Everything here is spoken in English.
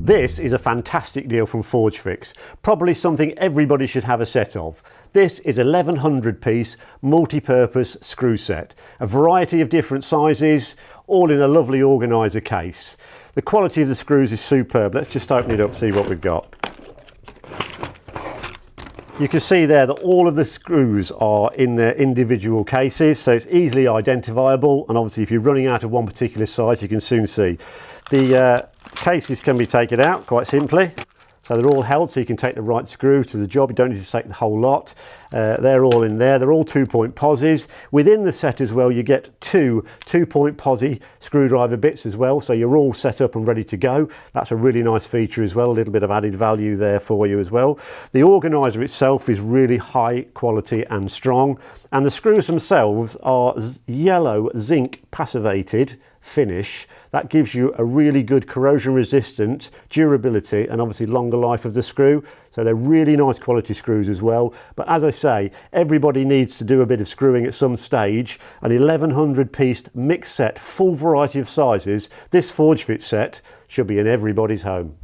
This is a fantastic deal from ForgeFix, probably something everybody should have a set of. This is 1100 piece multi-purpose screw set, a variety of different sizes, all in a lovely organiser case. The quality of the screws is superb. Let's just open it up, see what we've got. You can see there that all of the screws are in their individual cases, so it's easily identifiable, and obviously if you're running out of one particular size you can soon see. The cases can be taken out quite simply, so they're all held so you can take the right screw to the job. You don't need to take the whole lot. They're all in there. They're all 2-point posies. Within the set as well you get two 2-point posi screwdriver bits as well, so you're all set up and ready to go. That's a really nice feature as well, a little bit of added value there for you as well. The organiser itself is really high quality and strong, and the screws themselves are yellow zinc passivated finish. That gives you a really good corrosion resistant durability and obviously longer life of the screw, so they're really nice quality screws as well. But as I say, everybody needs to do a bit of screwing at some stage. An 1100 piece mixed set, full variety of sizes, this ForgeFix set should be in everybody's home.